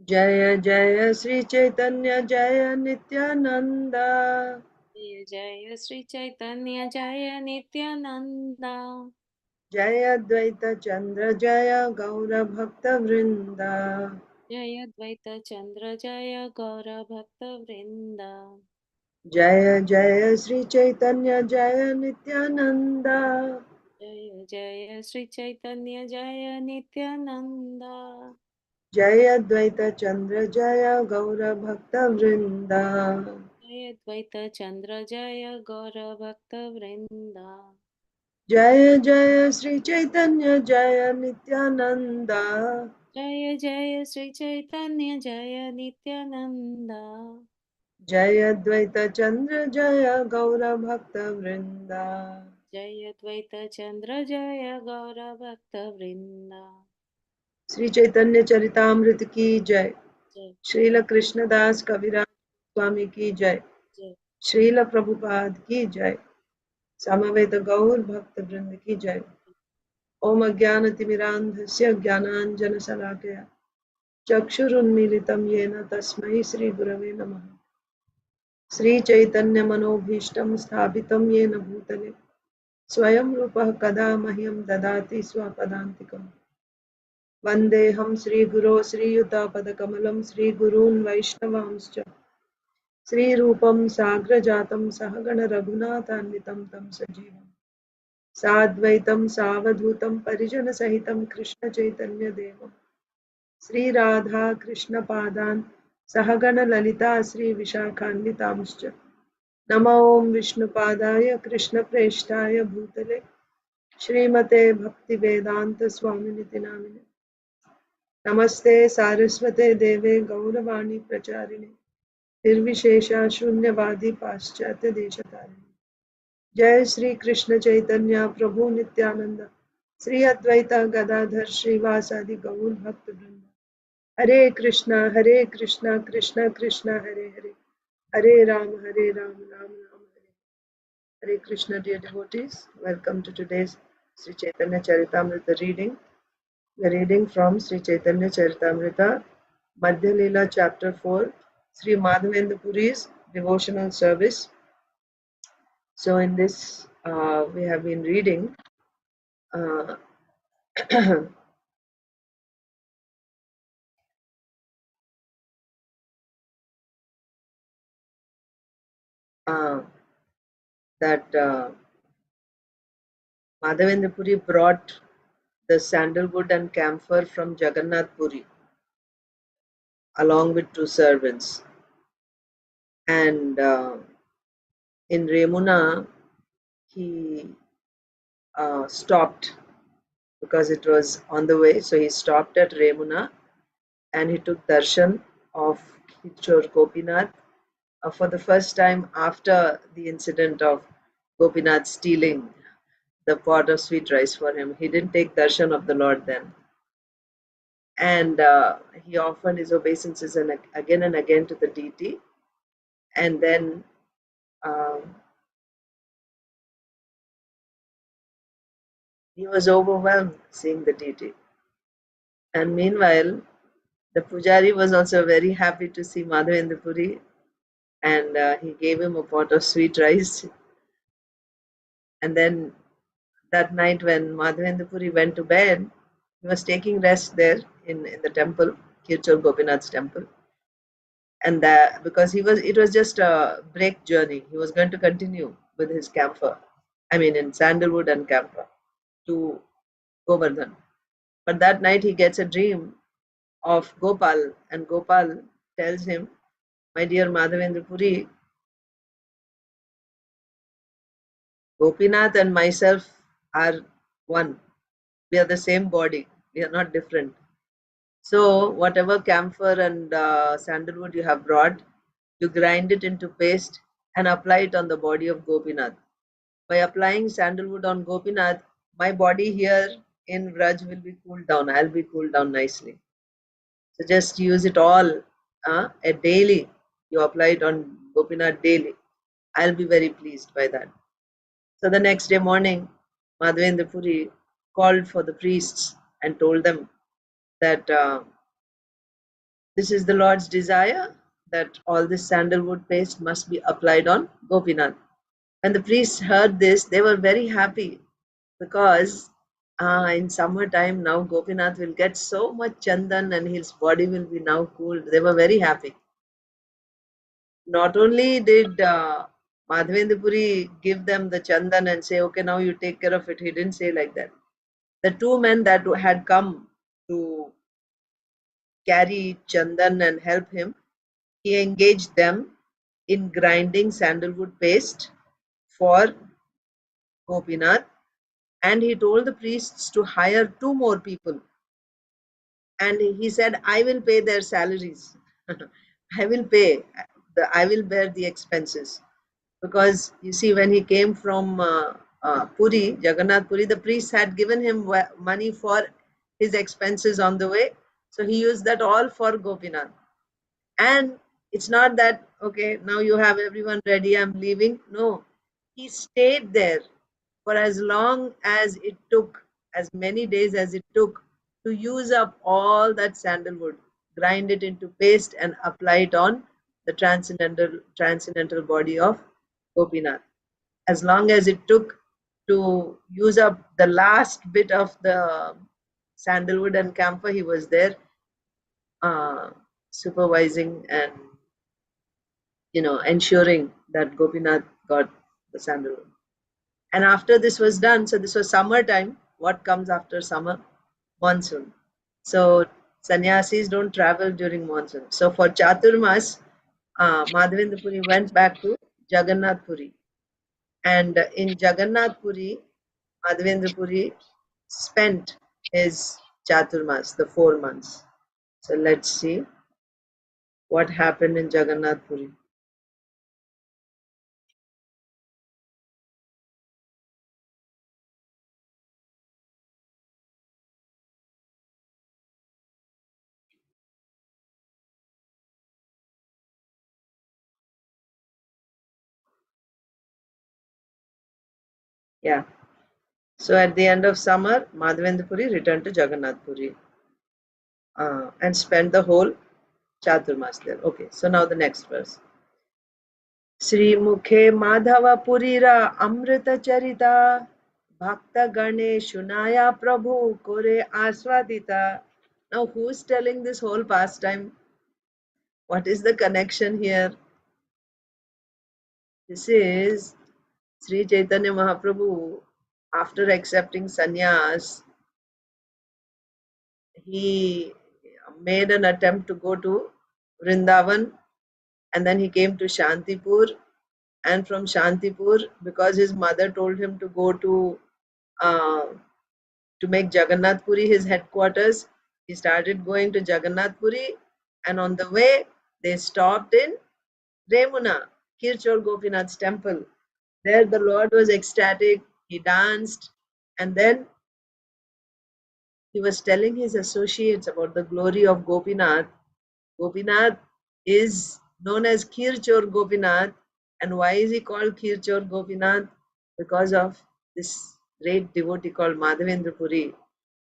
जय जय श्री चैतन्य जय नित्यानंद। जय जय श्री चैतन्य जय नित्यानंद। जय अद्वैत चंद्र जय गौर भक्त वृंद। जय अद्वैत चंद्र जय गौर भक्त वृंद। जय जय श्री चैतन्य जय नित्यानंद। जय जय श्री चैतन्य जय नित्यानंद। जय अद्वैत चंद्र जय गौर भक्त वृंद। जय अद्वैत चंद्र जय गौर भक्त वृंद। जय जय श्री चैतन्य जय नित्यानंद। जय जय श्री चैतन्य जय नित्यानंद। जय अद्वैत चंद्र जय गौर भक्त वृंद। जय अद्वैत चंद्र जय गौर भक्त वृंद। श्री चैतन्य चरितामृत की जय। जय श्रील कृष्णदास कविराज स्वामी की जय। जय श्रील प्रभुपाद की जय। समवेत गौर भक्त वृंद की जय। ओम अज्ञानतिमिरान्धस्य ज्ञानाञ्जनशलाकया चक्षुरुन्मीलितं येन तस्मै श्रीगुरवे नमः। श्रीचैतन्यमनोभीष्टं स्थापितं येन भूतले स्वयं रूपः कदा मह्यं ददाति स्वपदान्तिकम्। वन्देऽहं श्रीगुरो श्रीयुतापदकमलं श्रीगुरून् वैष्णवांश्च श्रीरूपं साग्रजातं सहगण रघुनाथान्वितं तं सजीवम् साद्वैतं सावधूतं परिजनसहितं कृष्णचैतन्यदेवम् श्रीराधा कृष्णपादान् सहगण ललिता श्रीविशाखान्वितांश्च नमो ॐ विष्णुपादाय कृष्णप्रेष्ठाय भूतले श्रीमते भक्तिवेदान्त स्वामिनिति नामिने। नमस्ते सारस्वते देवे गौरवाणी प्रचारिणे निर्विशेषा शून्यवादी पाश्चात्य देशतारिणे। जय श्री कृष्ण चैतन्य प्रभु नित्यानंद श्री अद्वैत गदाधर श्रीवासादि गौर भक्त वृंद। हरे कृष्णा कृष्ण कृष्ण हरे हरे हरे राम राम राम हरे Hare Krishna. Dear devotees, welcome to today's Sri Chaitanya Charitamrita reading. We are reading from Sri Chaitanya Charitamrita, Madhya Leela chapter 4, Sri Madhavendra Puri's devotional service. So in this we have been reading uh, uh, that Madhavendra Puri brought the sandalwood and camphor from Jagannath Puri along with two servants. And in Remuna, he stopped because it was on the way. So he stopped at Remuna and he took darshan of Kichor Gopinath for the first time after the incident of Gopinath stealing the pot of sweet rice for him. He didn't take darshan of the Lord then. And he offered his obeisances again and again to the deity. And then he was overwhelmed seeing the deity. And meanwhile, the pujari was also very happy to see Madhavendra Puri, and he gave him a pot of sweet rice. And then that night, when Madhavendra Puri went to bed, he was taking rest there in the temple, Kirchor Gopinath's temple. And that, because it was just a break journey. He was going to continue with his camphor, I mean in sandalwood and camphor, to Govardhan. But that night he gets a dream of Gopal, and Gopal tells him, "My dear Madhavendra Puri, Gopinath and myself are one. We are the same body. We are not different. So, whatever camphor and sandalwood you have brought, you grind it into paste and apply it on the body of Gopinath. By applying sandalwood on Gopinath, my body here in Vraj will be cooled down. I'll be cooled down nicely. So, just use it all a daily. You apply it on Gopinath daily. I'll be very pleased by that." So the next day morning, Madhavendra Puri called for the priests and told them that this is the Lord's desire, that all this sandalwood paste must be applied on Gopinath. When the priests heard this, they were very happy because in summertime now Gopinath will get so much chandan and his body will be now cooled. They were very happy. Not only did Madhavendra Puri give them the chandan and say, okay, now you take care of it. He didn't say like that. The two men that had come to carry chandan and help him, he engaged them in grinding sandalwood paste for Gopinath, and he told the priests to hire two more people. And he said, I will pay their salaries. I will pay, I will bear the expenses. Because you see, when he came from Puri, Jagannath Puri, the priest had given him money for his expenses on the way. So he used that all for Gopinath. And it's not that, okay, now you have everyone ready, I'm leaving. No, he stayed there for as long as it took, as many days as it took to use up all that sandalwood, grind it into paste and apply it on the transcendental body of Gopinath. As long as it took to use up the last bit of the sandalwood and camphor, he was there supervising and ensuring that Gopinath got the sandalwood. And after this was done, so this was summertime. What comes after summer? Monsoon. So sannyasis don't travel during monsoon. So for Chaturmas, Madhavendra Puri went back to Jagannath Puri. And in Jagannath Puri, Madhavendra Puri spent his Chaturmas, the 4 months. So let's see what happened in Jagannath Puri. Yeah. So at the end of summer, Madhavendra Puri returned to Jagannath Puri and spent the whole Chaturmas there. Okay, so now the next verse. Sri Mukhe Madhava Purira Amrita Charita Bhakta Gane Shunaya Prabhu Kore Aswadita. Now, who's telling this whole pastime? What is the connection here? This is Sri Chaitanya Mahaprabhu. After accepting sannyas, he made an attempt to go to Vrindavan, and then he came to Shantipur, and from Shantipur, because his mother told him to go uh, to make Jagannath Puri his headquarters, he started going to Jagannath Puri, and on the way they stopped in Remuna, Kirchor Gopinath's temple. There the Lord was ecstatic, he danced, and then he was telling his associates about the glory of Gopinath. Gopinath is known as Kirchor Gopinath. And why is he called Kirchor Gopinath? Because of this great devotee called Madhavendra Puri.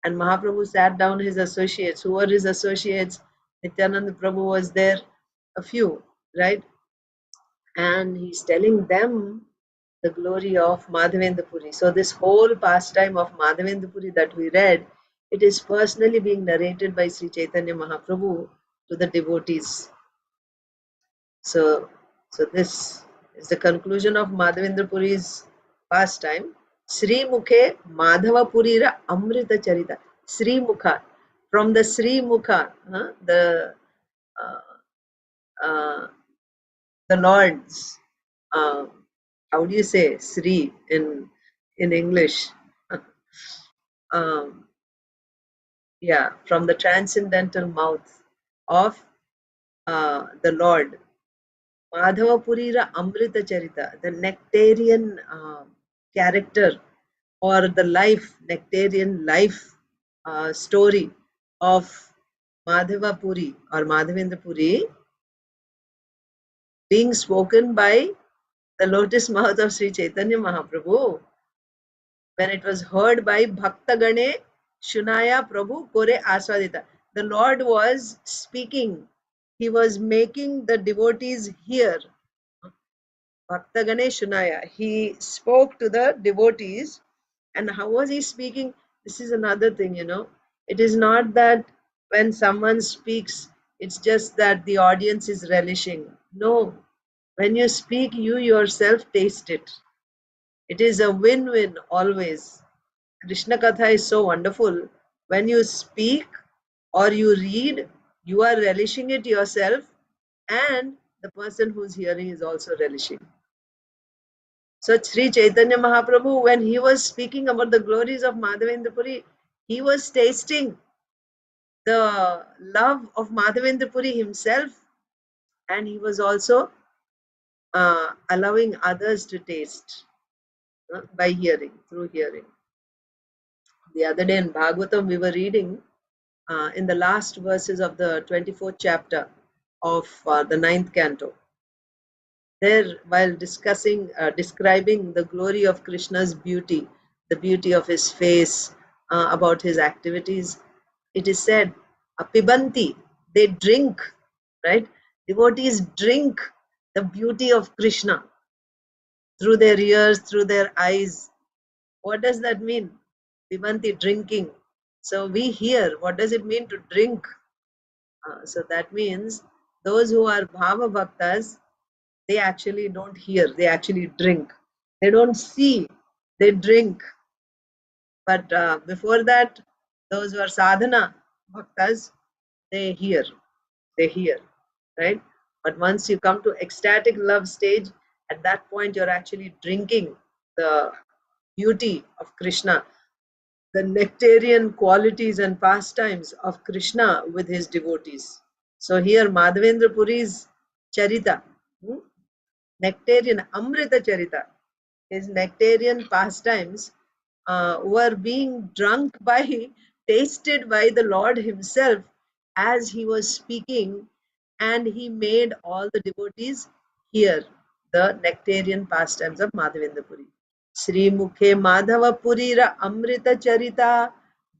And Mahaprabhu sat down his associates. Who were his associates? Nityananda Prabhu was there, a few, right? And he's telling them the glory of Madhavendra Puri. So this whole pastime of Madhavendra Puri that we read, it is personally being narrated by Sri Chaitanya Mahaprabhu to the devotees. So this is the conclusion of Madhavendra Puri's pastime. Sri Mukhe Madhava Purira Amrita Charita. Sri Mukha. From the Sri Mukha, uh, uh, the Lord's, how do you say Sri in English? um, yeah, from the transcendental mouth of the Lord. Madhava Purira Amrita Charita, the nectarian character or the nectarian life story of Madhava Puri or Madhavendra Puri being spoken by the lotus mouth of Sri Chaitanya Mahaprabhu when it was heard by Bhakta Gane Shunaya Prabhu Kore Aswadita. the Lord was speaking. He was making the devotees hear. Bhakta Ganeshunaya. He spoke to the devotees. And how was he speaking? This is another thing, It is not that when someone speaks, it's just that the audience is relishing. No. When you speak, you yourself taste it. It is a win-win always. Krishna Katha is so wonderful. When you speak or you read, you are relishing it yourself, and the person who's hearing is also relishing. So Sri Chaitanya Mahaprabhu, when he was speaking about the glories of Madhavendra Puri, he was tasting the love of Madhavendra Puri himself, and he was also allowing others to taste by hearing, through hearing. The other day in Bhagavatam, we were reading in the last verses of the 24th chapter of the 9th canto. There, while describing the glory of Krishna's beauty, the beauty of his face, about his activities, it is said, Pibanti, they drink, right? Devotees drink the beauty of Krishna through their ears, through their eyes. What does that mean? Pibanti, drinking. So we hear, what does it mean to drink? So that means those who are Bhava Bhaktas, they actually don't hear, they actually drink. They don't see, they drink. But before that, those who are sadhana bhaktas, they hear, right? But once you come to ecstatic love stage, at that point you're actually drinking the beauty of Krishna, the nectarian qualities and pastimes of Krishna with his devotees. So here Madhavendra Puri's Charita, nectarian Amrita Charita, his nectarian pastimes were being drunk by, tasted by the Lord himself as he was speaking, and he made all the devotees hear the nectarian pastimes of Madhavendra Puri. Sri Mukhe Madhava Purira Amrita Charita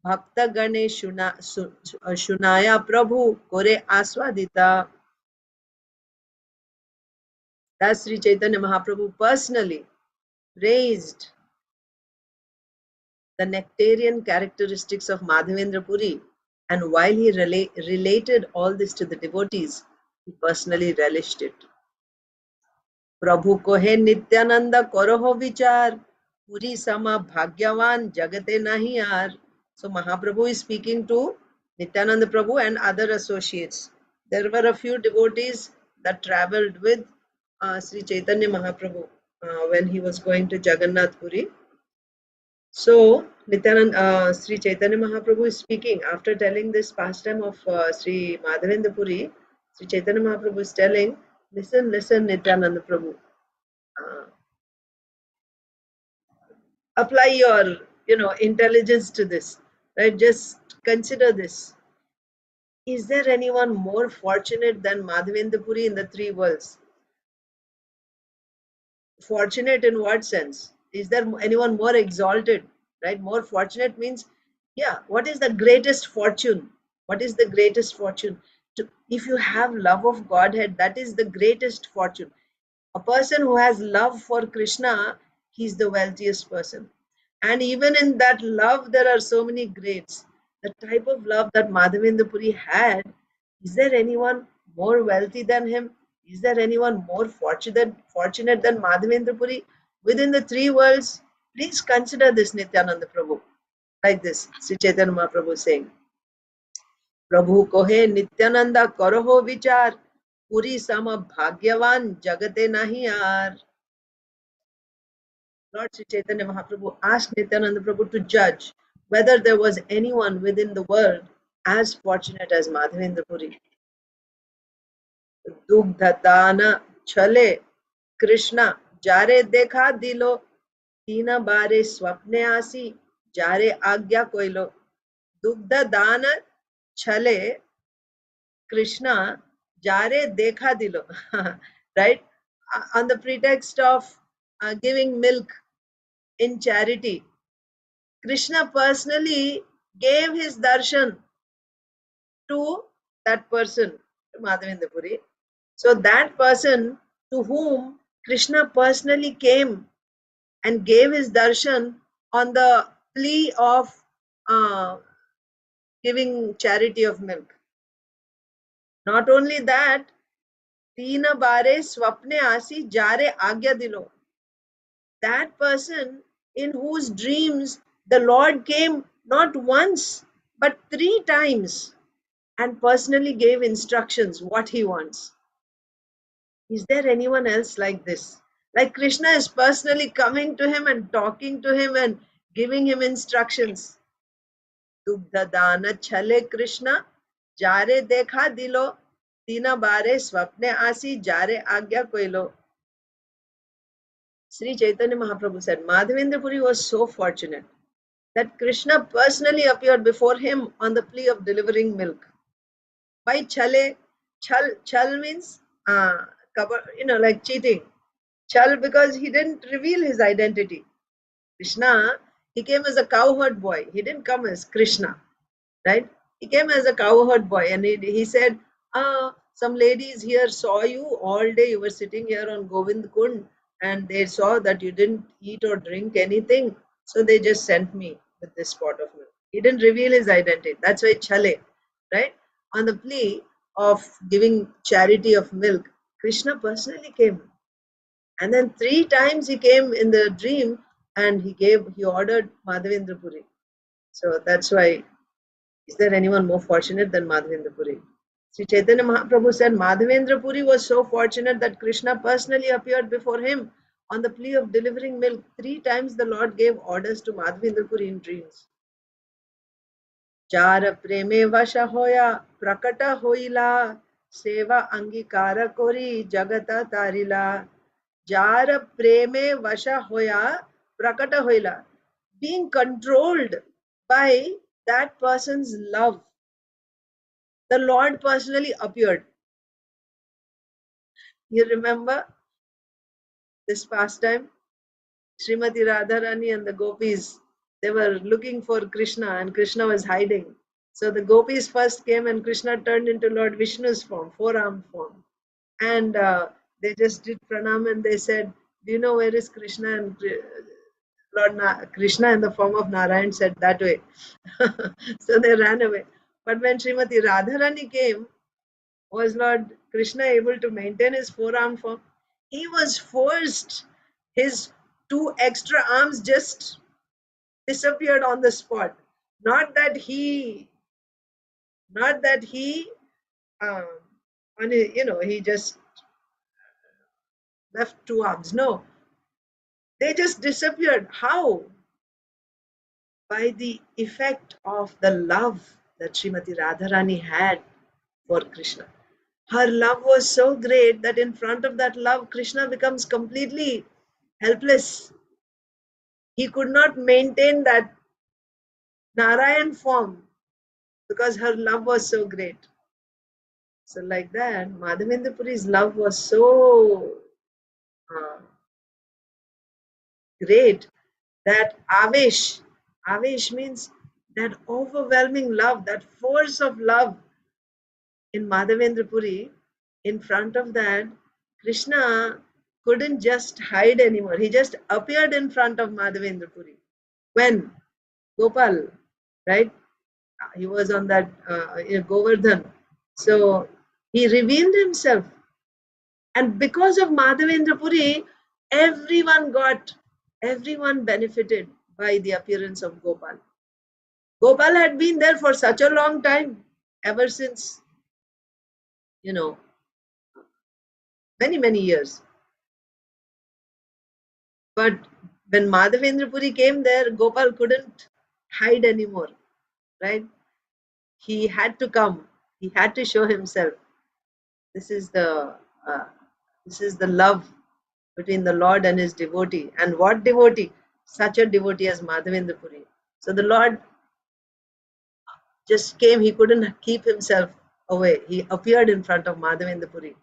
Bhakta Gane Shunaya Prabhu Kore Aswadita. Thus Sri Chaitanya Mahaprabhu personally praised the nectarian characteristics of Madhavendra Puri, and while he related all this to the devotees, he personally relished it. Prabhu kohe Nityananda koroho vichar, Puri sama bhagyavan jagate nahi yaar. So Mahaprabhu is speaking to Nityananda Prabhu and other associates. There were a few devotees that traveled with Sri Chaitanya Mahaprabhu when he was going to Jagannath Puri. So, Sri Chaitanya Mahaprabhu is speaking after telling this pastime of Sri Madhavendra Puri. Sri Chaitanya Mahaprabhu is telling, listen, Nityananda Prabhu. Apply your, intelligence to this, right? Just consider this. Is there anyone more fortunate than Madhavendra Puri in the three worlds? Fortunate in what sense? Is there anyone more exalted, right? More fortunate means, yeah, what is the greatest fortune? What is the greatest fortune? If you have love of Godhead, that is the greatest fortune. A person who has love for Krishna, he's the wealthiest person. And even in that love, there are so many grades. The type of love that Madhavendra Puri had, is there anyone more wealthy than him? Is there anyone more fortunate than Madhavendra Puri? Within the three worlds, please consider this, Nityananda Prabhu. Like this, Sri Chaitanya Mahaprabhu saying, Prabhu kohe Nityananda karaho vichar, Puri sama bhagyavan jagate nahi yaar. Lord Sri Chaitanya Mahaprabhu asked Nityananda Prabhu to judge whether there was anyone within the world as fortunate as Madhavendra Puri. Dugdhatana chale Krishna jare dekha dilo tina bare swapne asi jare agya koilo. Dugdhadana chale Krishna jare dekha dilo. Right? On the pretext of giving milk in charity, Krishna personally gave his darshan to that person, to Madhavendra Puri. So that person to whom Krishna personally came and gave his darshan on the plea of uh, giving charity of milk. Not only that, तीन बारे स्वप्ने आसी जारे आज्ञा दिलो. That person in whose dreams the Lord came not once but 3 times and personally gave instructions what he wants. Is there anyone else like this? Like Krishna is personally coming to him and talking to him and giving him instructions. Dugdha dana chale Krishna, jare dekha dilo, tina bare swapne asi, jare agya koilo. Sri Chaitanya Mahaprabhu said, Madhavendra Puri was so fortunate that Krishna personally appeared before him on the plea of delivering milk. By chale, chal means, like cheating. Chal because he didn't reveal his identity. Krishna, he came as a cowherd boy. He didn't come as Krishna, right? He came as a cowherd boy and he said, some ladies here saw you all day. You were sitting here on Govind Kund and they saw that you didn't eat or drink anything. So they just sent me with this pot of milk. He didn't reveal his identity. That's why Chale, right? On the plea of giving charity of milk, Krishna personally came. And then 3 times he came in the dream and he ordered Madhavendra Puri. So that's why, is there anyone more fortunate than Madhavendra Puri? Sri Chaitanya Mahaprabhu said Madhavendra Puri was so fortunate that Krishna personally appeared before him on the plea of delivering milk. 3 times the Lord gave orders to Madhavendra Puri in dreams. Char preme vasha hoya prakata hoila seva angikara kori jagata tarila. Jar preme vasha hoya prakata hoila. Being controlled by that person's love, the Lord personally appeared. You remember this pastime? Srimati Radharani and the gopis, they were looking for Krishna and Krishna was hiding. So the gopis first came and Krishna turned into Lord Vishnu's form, four-armed form. And they just did pranam and they said, do you know where is Krishna? And Krishna in the form of Narayan said, that way. So they ran away. But when Srimati Radharani came, was Lord Krishna able to maintain his four-armed form? He was forced. His 2 extra arms just disappeared on the spot. Not that he, um, he just left 2 arms. No, they just disappeared. How? By the effect of the love that Srimati Radharani had for Krishna. Her love was so great that in front of that love, Krishna becomes completely helpless. He could not maintain that Narayan form because her love was so great. So like that, Madhavendra Puri's love was so uh, great that Avesh means that overwhelming love, that force of love in Madhavendra Puri. In front of that, Krishna couldn't just hide anymore. He just appeared in front of Madhavendra Puri. When? Gopal, right? He was on that Govardhan. So he revealed himself. And because of Madhavendra Puri, everyone benefited by the appearance of Gopal. Gopal had been there for such a long time, ever since, many, many years. But when Madhavendra Puri came there, Gopal couldn't hide anymore, right? He had to come. He had to show himself. This is the uh, love between the Lord and his devotee. And what devotee? Such a devotee as Madhavendra Puri. So the Lord just came. He couldn't keep himself away. He appeared in front of Madhavendra Puri.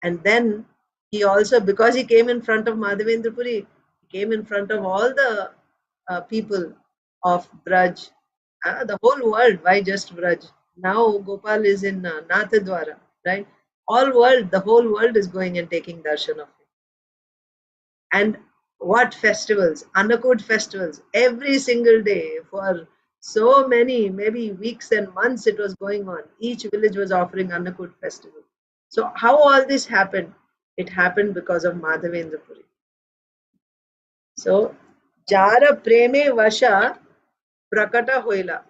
And then he also, because he came in front of Madhavendra Puri, he came in front of all the people of Braj, the whole world. Why just Braj? Now Gopal is in Nathadwara, right? The whole world is going and taking darshan of him. And what festivals, Annakut festivals, every single day for so many, maybe weeks and months it was going on. Each village was offering Annakut festival. So how all this happened? It happened because of Madhavendra Puri. So Jara Preme Vasha Prakata Hoila,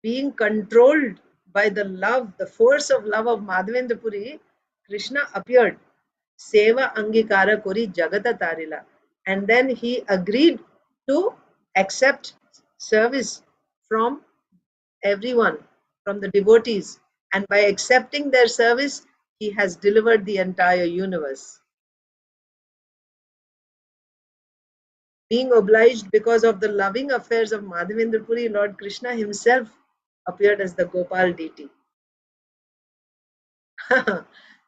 being controlled by the love, the force of love of Madhavendra Puri, Krishna appeared. Seva Angikara Kori Jagata Tarila. And then he agreed to accept service from everyone, from the devotees. And by accepting their service, he has delivered the entire universe. Being obliged because of the loving affairs of Madhavendra Puri, Lord Krishna himself appeared as the Gopal deity.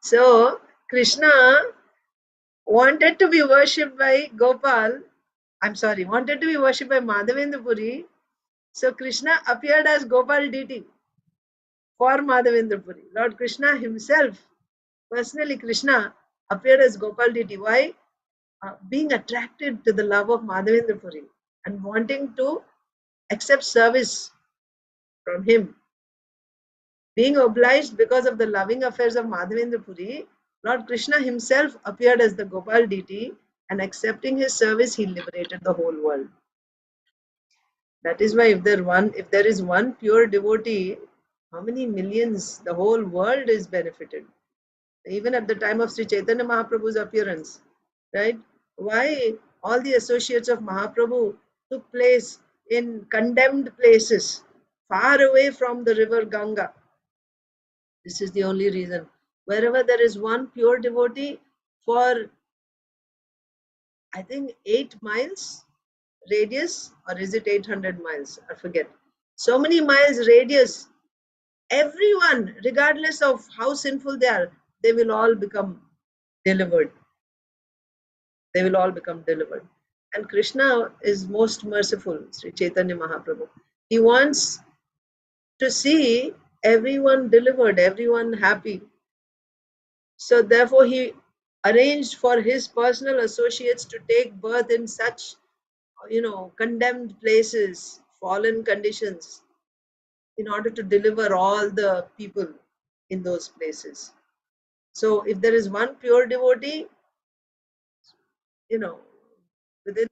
So Krishna wanted to be worshipped by Gopal. I'm sorry, wanted to be worshipped by Madhavendra Puri. So Krishna appeared as Gopal deity for Madhavendra Puri. Lord Krishna himself, personally Krishna, appeared as Gopal deity. Why? Being attracted to the love of Madhavendra Puri and wanting to accept service from him. Being obliged because of the loving affairs of Madhavendra Puri, Lord Krishna himself appeared as the Gopal deity, and accepting his service, he liberated the whole world. That is why if there is one pure devotee, how many millions, the whole world is benefited. Even at the time of Sri Chaitanya Mahaprabhu's appearance, right? Why all the associates of Mahaprabhu took place in condemned places, far away from the river Ganga. This is the only reason. Wherever there is one pure devotee, for I think 8 miles radius, or is it 800 miles? I forget. So many miles radius, everyone, regardless of how sinful they are, they will all become delivered. They will all become delivered. And Krishna is most merciful, Sri Chaitanya Mahaprabhu. He wants to see everyone delivered, everyone happy. So therefore he arranged for his personal associates to take birth in such, condemned places, fallen conditions, in order to deliver all the people in those places. So if there is one pure devotee, you know, within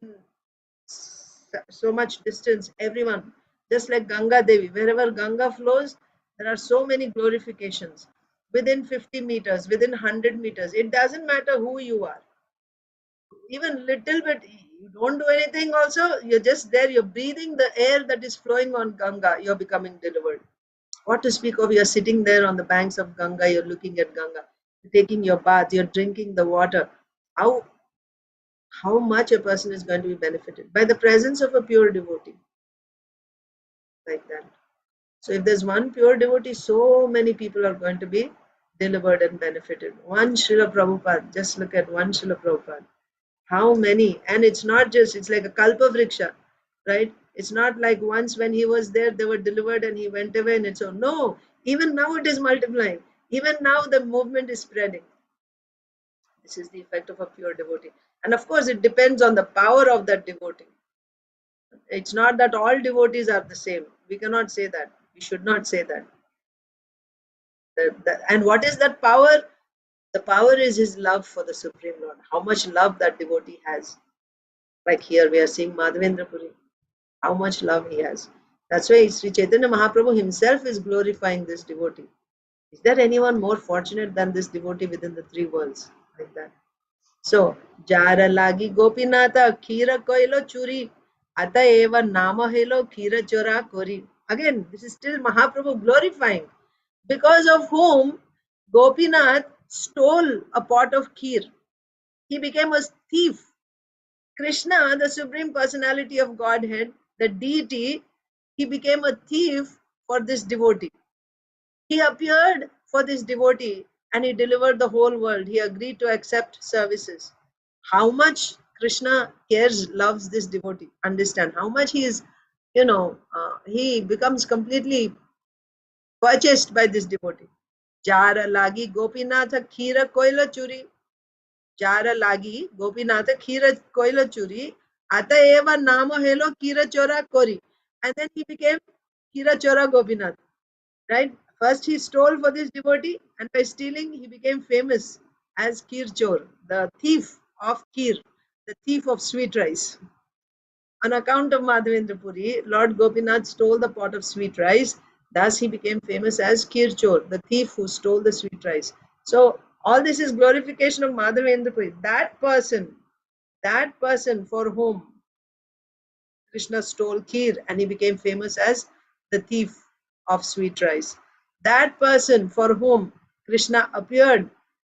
so much distance, everyone, just like Ganga Devi, wherever Ganga flows, there are so many glorifications. Within 50 meters, within 100 meters, it doesn't matter who you are. Even little bit, you don't do anything also, you're just there, you're breathing the air that is flowing on Ganga, you're becoming delivered. What to speak of, you're sitting there on the banks of Ganga, you're looking at Ganga, you're taking your bath, you're drinking the water. How much a person is going to be benefited by the presence of a pure devotee like that. So if there's one pure devotee, so many people are going to be delivered and benefited. One Srila Prabhupada, just look at one Srila Prabhupada. How many? And it's not just, it's like a kalpa vriksha, right? It's not like once when he was there, they were delivered and he went away and it's so. No, even now it is multiplying. Even now the movement is spreading. This is the effect of a pure devotee. And of course, it depends on the power of that devotee. It's not that all devotees are the same. We cannot say that. We should not say that. And what is that power? The power is his love for the Supreme Lord. How much love that devotee has. Like here we are seeing Madhavendra Puri. How much love he has. That's why Sri Chaitanya Mahaprabhu himself is glorifying this devotee. Is there anyone more fortunate than this devotee within the three worlds? Like that. So, Jara lagi Gopinata Kira Koilo Churi Ata Eva Nama Helo Kira Chora Kori. Again, this is still Mahaprabhu glorifying, because of whom Gopinath stole a pot of kheer. He became a thief. Krishna, the Supreme Personality of Godhead, the deity, he became a thief for this devotee. He appeared for this devotee and he delivered the whole world. He agreed to accept services. How much Krishna cares, loves this devotee. Understand how much he is, he becomes completely purchased by this devotee. Jara lagi Gopinatha khira koila churi. Jara lagi Gopinatha khira koila churi. Ata eva namo helo kira chora kori. And then he became Kira Chora Gopinath. Right? First he stole for this devotee, and by stealing he became famous as Kir Chor, the thief of Kir, the thief of sweet rice. On account of Madhavendra Puri, Lord Gopinath stole the pot of sweet rice. Thus he became famous as Kir Chor, the thief who stole the sweet rice. So all this is glorification of Madhavendra Puri. That person for whom Krishna stole kheer and he became famous as the thief of sweet rice. That person for whom Krishna appeared,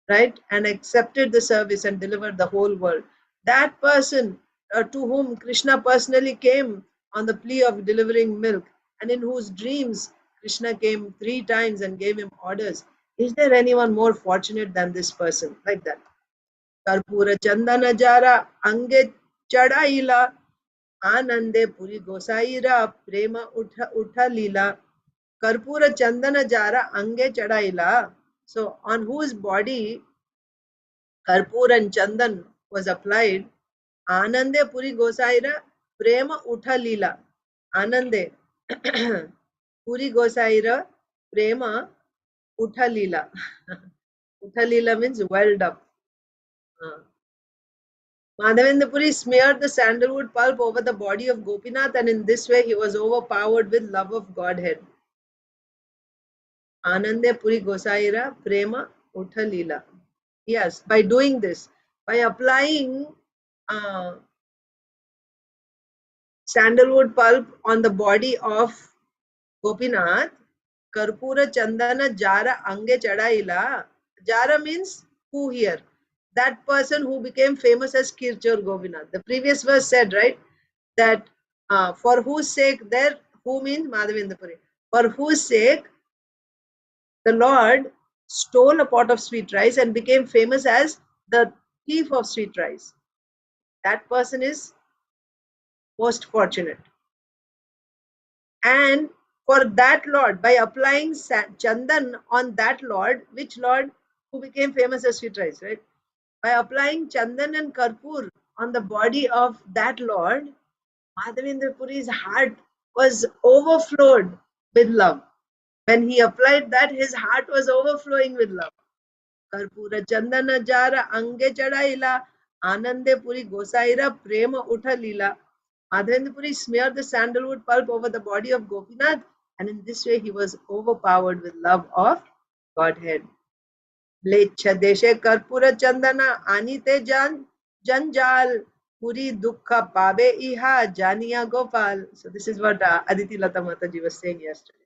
right, and accepted the service and delivered the whole world. That person to whom Krishna personally came on the plea of delivering milk and in whose dreams Krishna came 3 times and gave him orders. Is there anyone more fortunate than this person? Like that. Karpura Chandana Jara Ange Chadaila Anande Puri Gosaira Prema Utha Lila Karpura Chandana Jara Ange Chadaila. So on whose body Karpur and Chandan was applied, Anande Puri Gosaira Prema Utha Lila. Anande Puri Gosaira Prema Utha Lila. Utha Lila means welled up. Madhavendra Puri smeared the sandalwood pulp over the body of Gopinath, and in this way he was overpowered with love of Godhead. Anande Puri Gosaira Prema Utha Lila. Yes, by doing this, by applying uh, sandalwood pulp on the body of Gopinath, Karpura Chandana Jara Ange Chadaila. Jara means who here? That person who became famous as Kirchor Gopinath. The previous verse said, right, that for whose sake, there, who means Madhavendra Puri. For whose sake the Lord stole a pot of sweet rice and became famous as the thief of sweet rice. That person is most fortunate. And for that Lord, by applying Chandan on that Lord, which Lord who became famous as sweet rice, right? By applying Chandan and Karpur on the body of that Lord, Madhavendra Puri's heart was overflowed with love. When he applied that, his heart was overflowing with love. Karpura Chandana Jara Ange Chadaila Anande Puri Gosaira Prema Utha Lila. Madhavendra Puri smeared the sandalwood pulp over the body of Gopinath, and in this way he was overpowered with love of Godhead. Mleccha deshe karpura chandana anite janjal puri dukkha pabe iha janiya gopal. So this is what Aditi Lata Mataji was saying yesterday.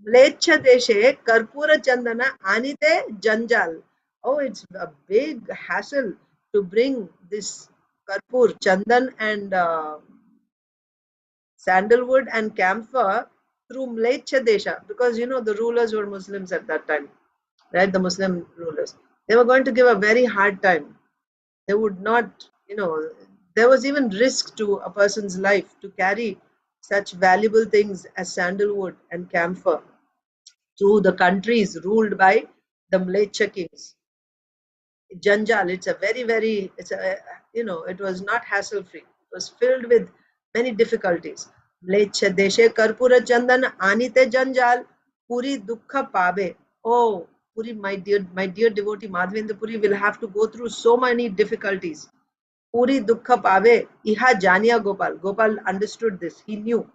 Mleccha deshe karpura chandana anite janjal. Oh, it's a big hassle to bring this karpur, chandan and sandalwood and camphor through Mleccha Desha, because you know the rulers were Muslims at that time, right? The Muslim rulers. They were going to give a very hard time. They would not, there was even risk to a person's life to carry such valuable things as sandalwood and camphor through the countries ruled by the Mleccha kings. Janjal, it's a very, very, it was not hassle free. It was filled with many difficulties. Mleccha deshe karpura chandan anite janjal puri dukkha pabe. Oh, Puri, my dear devotee Madhavendra Puri will have to go through so many difficulties. Puri dukkha pave iha janiya Gopal. Gopal understood this. He knew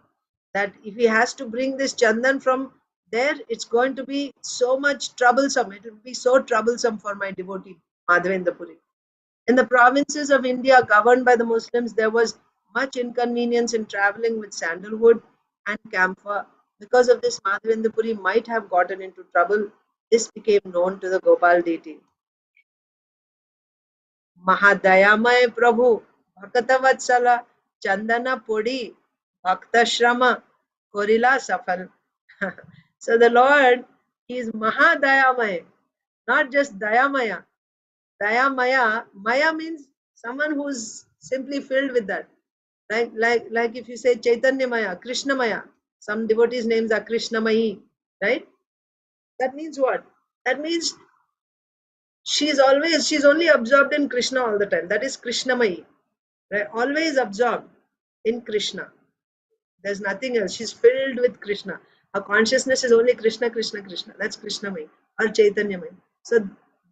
that if he has to bring this chandan from there, it's going to be so much troublesome. It will be so troublesome for my devotee Madhavendra Puri. In the provinces of India governed by the Muslims, there was much inconvenience in traveling with sandalwood and camphor. Because of this, Madhavendra Puri might have gotten into trouble. This became known to the Gopal deity. Mahadayamay Prabhu, Bhaktavatsala, Chandana Podi, Bhaktashrama, Korila Safal. So the Lord, He is Mahadayamay, not just Dayamaya. Dayamaya, Maya means someone who's simply filled with that. Like if you say Chaitanya Maya, Krishna Maya, some devotees' names are Krishnamayi, right? That means what? That means she's only absorbed in Krishna all the time. That is Krishnamai, right? Always absorbed in Krishna. There's nothing else. She's filled with Krishna. Her consciousness is only Krishna, Krishna, Krishna. That's Krishnamai or Chaitanyamai. So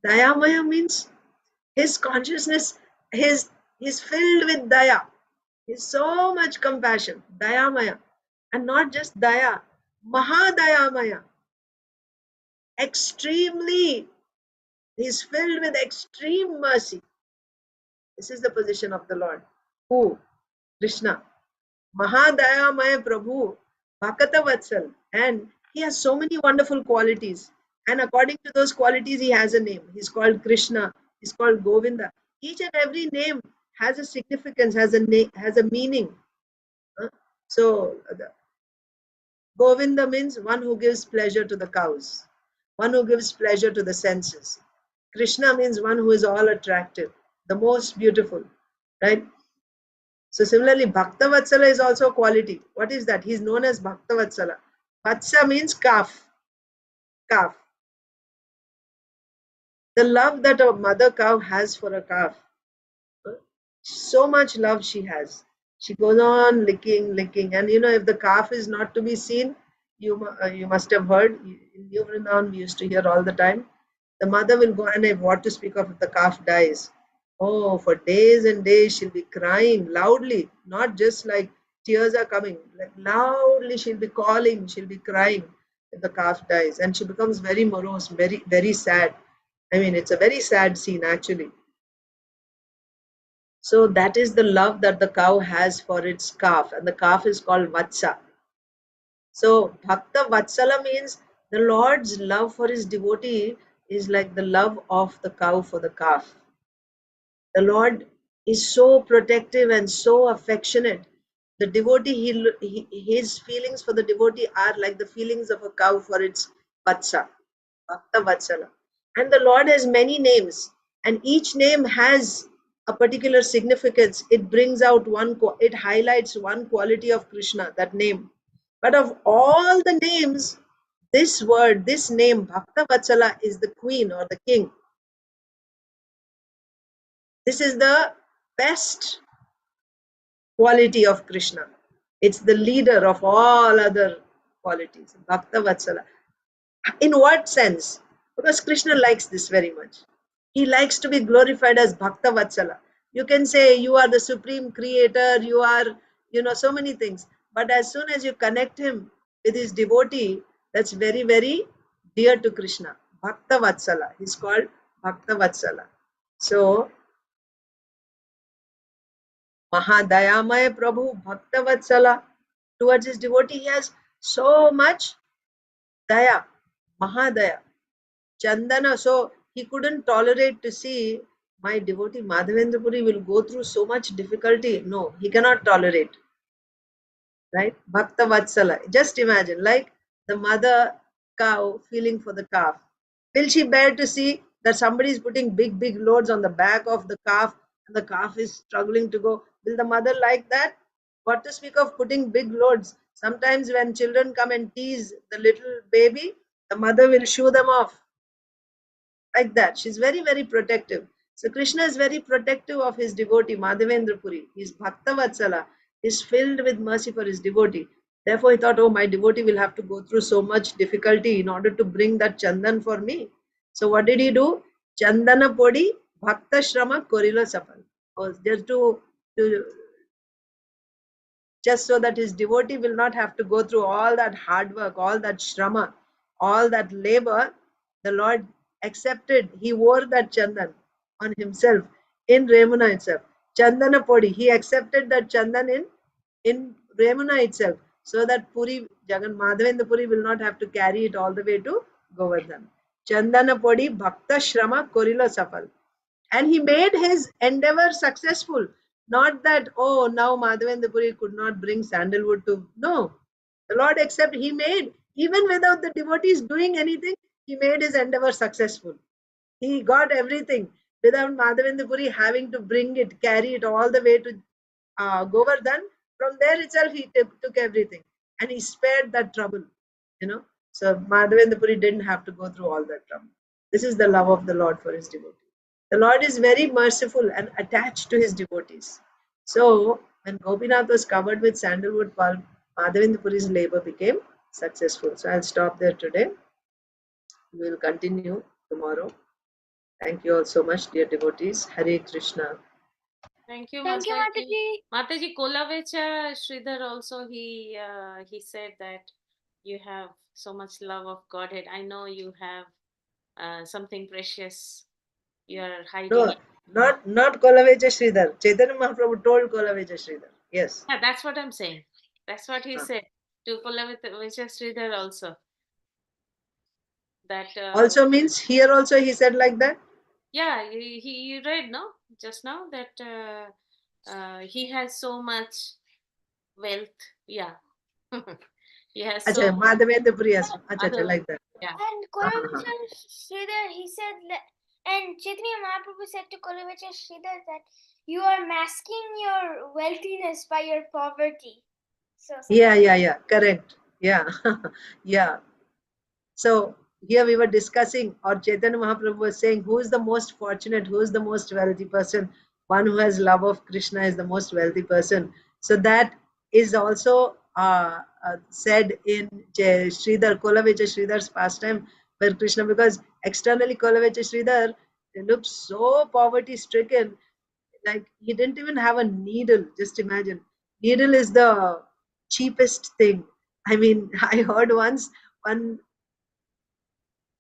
Dayamaya means his consciousness, he's filled with Daya. He's so much compassion. Dayamaya. And not just Daya, Mahadayamaya. Extremely, he's filled with extreme mercy. This is the position of the Lord. Who? Krishna. Mahadayamaya Prabhu, Bhakata Vatsal. And he has so many wonderful qualities. And according to those qualities, he has a name. He's called Krishna. He's called Govinda. Each and every name has a significance, has a meaning. So Govinda means one who gives pleasure to the cows, one who gives pleasure to the senses. Krishna means one who is all attractive, the most beautiful, right? So similarly, Bhakta Vatsala is also a quality. What is that? He's known as Bhakta Vatsala. Vatsa means calf. Calf. The love that a mother cow has for a calf. So much love she has. She goes on licking, licking. And if the calf is not to be seen, you must have heard, in New Vrindavan, we used to hear all the time, the mother will go, and what to speak of if the calf dies. Oh, for days and days she'll be crying loudly, not just like tears are coming, like loudly she'll be calling, she'll be crying if the calf dies. And she becomes very morose, very, very sad. I mean, it's a very sad scene actually. So that is the love that the cow has for its calf, and the calf is called Vatsa. So Bhakta Vatsala means the Lord's love for his devotee is like the love of the cow for the calf. The Lord is so protective and so affectionate. The devotee, his feelings for the devotee are like the feelings of a cow for its Vatsa, Bhakta Vatsala. And the Lord has many names, and each name has a particular significance. It brings out it highlights one quality of Krishna, that name. But of all the names, this name, Bhakta Vatsala, is the queen or the king. This is the best quality of Krishna. It's the leader of all other qualities, Bhakta Vatsala. In what sense? Because Krishna likes this very much. He likes to be glorified as Bhakta Vatsala. You can say you are the supreme creator, you are, so many things. But as soon as you connect him with his devotee, that's very, very dear to Krishna. Bhakta Vatsala. He's called Bhakta Vatsala. So, Mahadayamaya Prabhu Bhakta Vatsala. Towards his devotee, he has so much daya, Mahadaya. Chandana, so he couldn't tolerate to see my devotee Madhavendra Puri will go through so much difficulty. No, he cannot tolerate. Right? Bhakta Vatsala. Just imagine, like the mother cow feeling for the calf. Will she bear to see that somebody is putting big, big loads on the back of the calf and the calf is struggling to go? Will the mother like that? What to speak of putting big loads? Sometimes when children come and tease the little baby, the mother will shoo them off like that. She's very, very protective. So Krishna is very protective of his devotee, Madhavendra Puri. He's Bhakta Vatsala. He's filled with mercy for his devotee. Therefore, he thought, oh, my devotee will have to go through so much difficulty in order to bring that chandan for me. So what did he do? Chandana Podi, Bhakta Shrama Korila Sapal. Oh, just so that his devotee will not have to go through all that hard work, all that shrama, all that labor. The Lord accepted, he wore that chandan on himself in Remuna itself. Chandana Podi, he accepted that chandan in Remuna itself, so that Puri, Jagan Madhavendra Puri will not have to carry it all the way to Govardhan. Chandana Podi, Bhakta Shrama Korila Safal. And he made his endeavor successful. Not that, oh, now Madhavendra Puri could not bring sandalwood to. No. The Lord accepted. He made, even without the devotees doing anything, he made his endeavor successful. He got everything without Madhavendra Puri having to bring it, carry it all the way to Govardhan. From there itself, he took everything. And he spared that trouble. So Madhavendra Puri didn't have to go through all that trouble. This is the love of the Lord for his devotees. The Lord is very merciful and attached to his devotees. So when Gopinath was covered with sandalwood pulp, Madhavendra Puri's labor became successful. So I'll stop there today. We will continue tomorrow. Thank you all so much, dear devotees. Hare Krishna. Thank you, Thank you, Mataji. Mataji. Mataji Kolavecha Sridhar also he said that you have so much love of Godhead. I know you have something precious you are hiding. No, not Kolaveja Sridhar. Chaitanya Mahaprabhu told Kolaveja Sridhar. Yes. Yeah, that's what I'm saying. That's what he Uh, said to Kolavecha Sridhar also. That Also means here also he said like that. yeah, you read no just now that he has so much wealth. Yeah, he has so Acha, Madhavendra Puri has. Acha, other like that. yeah. And Kolavachan Sridhar, he said, and Chaitanya Mahaprabhu said to Kolavachan Sridhar that you are masking your wealthiness by your poverty. So, Yeah. Correct. Yeah. Yeah. So here we were discussing, or Chaitanya Mahaprabhu was saying, who is the most fortunate, who is the most wealthy person? One who has love of Krishna is the most wealthy person. So that is also said in Sridhar, Kolavecha Sridhar's pastime, where Krishna, because externally Kolavecha Sridhar, they looked so poverty stricken, like he didn't even have a needle. Just imagine, needle is the cheapest thing. I mean, I heard once one,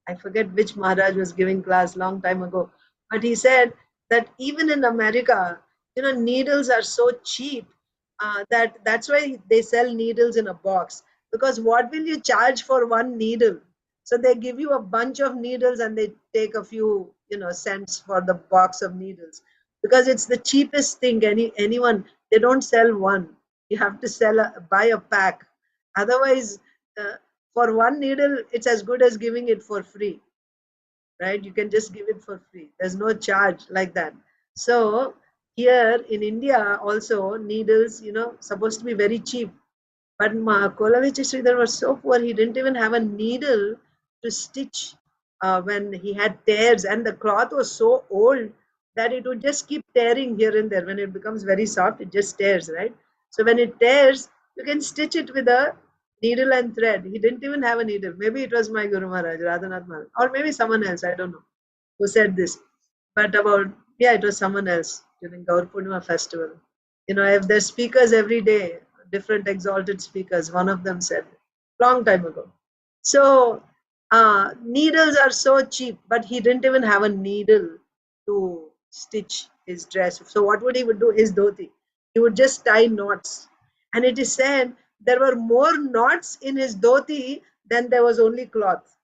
I forget which Maharaj was giving class long time ago, but he said that even in America, needles are so cheap that that's why they sell needles in a box. Because what will you charge for one needle? So they give you a bunch of needles and they take a few, cents for the box of needles. Because it's the cheapest thing. Anyone, they don't sell one. You have to buy a pack. Otherwise, uh, for one needle, it's as good as giving it for free, right? You can just give it for free. There's no charge like that. So here in India, also needles, supposed to be very cheap. But Kolavichi Sridhar was so poor, he didn't even have a needle to stitch when he had tears, and the cloth was so old that it would just keep tearing here and there. When it becomes very soft, it just tears, right? So when it tears, you can stitch it with a needle and thread. He didn't even have a needle. Maybe it was my Guru Maharaj, Radhanath Maharaj, or maybe someone else, I don't know, who said this. But yeah, it was someone else during Gaur Purnima festival. If there's speakers every day, different exalted speakers, one of them said, long time ago. So needles are so cheap, but he didn't even have a needle to stitch his dress. So what would he would do? His dhoti, he would just tie knots. And it is said there were more knots in his dhoti than there was only cloth.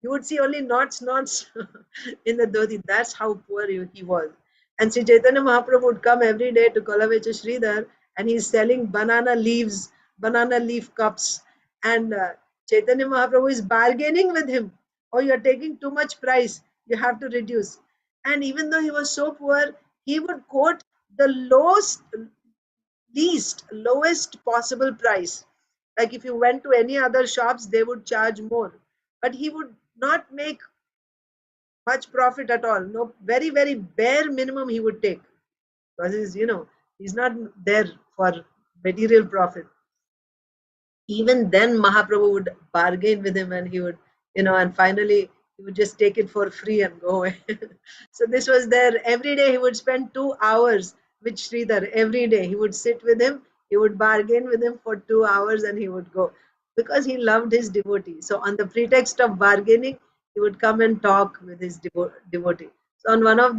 You would see only knots in the dhoti. That's how poor he was. And Sri Chaitanya Mahaprabhu would come every day to Kolavecha Sridhar, and he's selling banana leaves, banana leaf cups. And Chaitanya Mahaprabhu is bargaining with him. Oh, you're taking too much price. You have to reduce. And even though he was so poor, he would quote the lowest possible price. Like if you went to any other shops, they would charge more. But he would not make much profit at all. No, very, very bare minimum he would take. Because he's not there for material profit. Even then Mahaprabhu would bargain with him, and he would, and finally he would just take it for free and go away. So this was there. Every day he would spend 2 hours with Sridhar. Every day he would sit with him, he would bargain with him for 2 hours, and he would go, because he loved his devotee. So on the pretext of bargaining, he would come and talk with his devotee. So on one of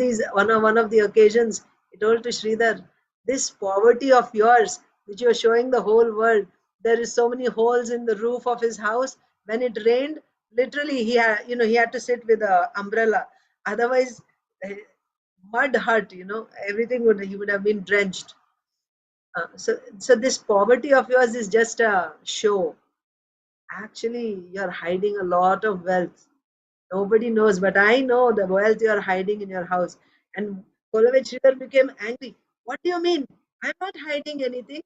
the occasions, he told to Sridhar, this poverty of yours, which you are showing the whole world, there is so many holes in the roof of his house. When it rained, literally he had to sit with a umbrella. Otherwise, eh, mud hut, everything he would have been drenched. So this poverty of yours is just a show. Actually, you're hiding a lot of wealth. Nobody knows, but I know the wealth you are hiding in your house. And Kolovich Sridhar became angry. What do you mean? I'm not hiding anything.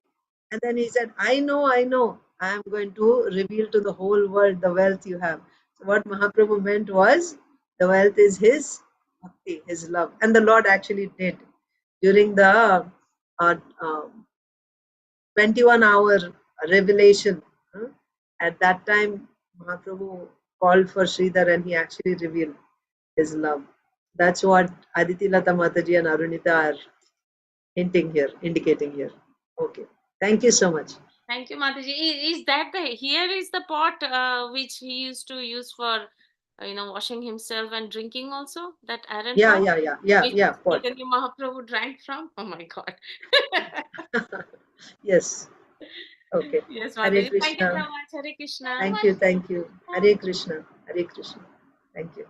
And then he said, I know. I am going to reveal to the whole world the wealth you have. So what Mahaprabhu meant was the wealth is his bhakti, his love. And the Lord actually did. During the uh, uh, 21-hour revelation, at that time Mahaprabhu called for Sridhar and he actually revealed his love. That's what Aditi Lata Mataji and Arunita are hinting here, indicating here. Okay. Thank you so much. Thank you, Mataji. Is that the here is the pot which he used to use for washing himself and drinking also? That iron Yeah, pot which pot. Chaitanya Mahaprabhu drank from? Oh my God. Yes. Okay. Yes, Hare Mataji. Thank you so Krishna. much. Hare Krishna. Thank you. Thank you. Hare Krishna. Hare Krishna. Thank you.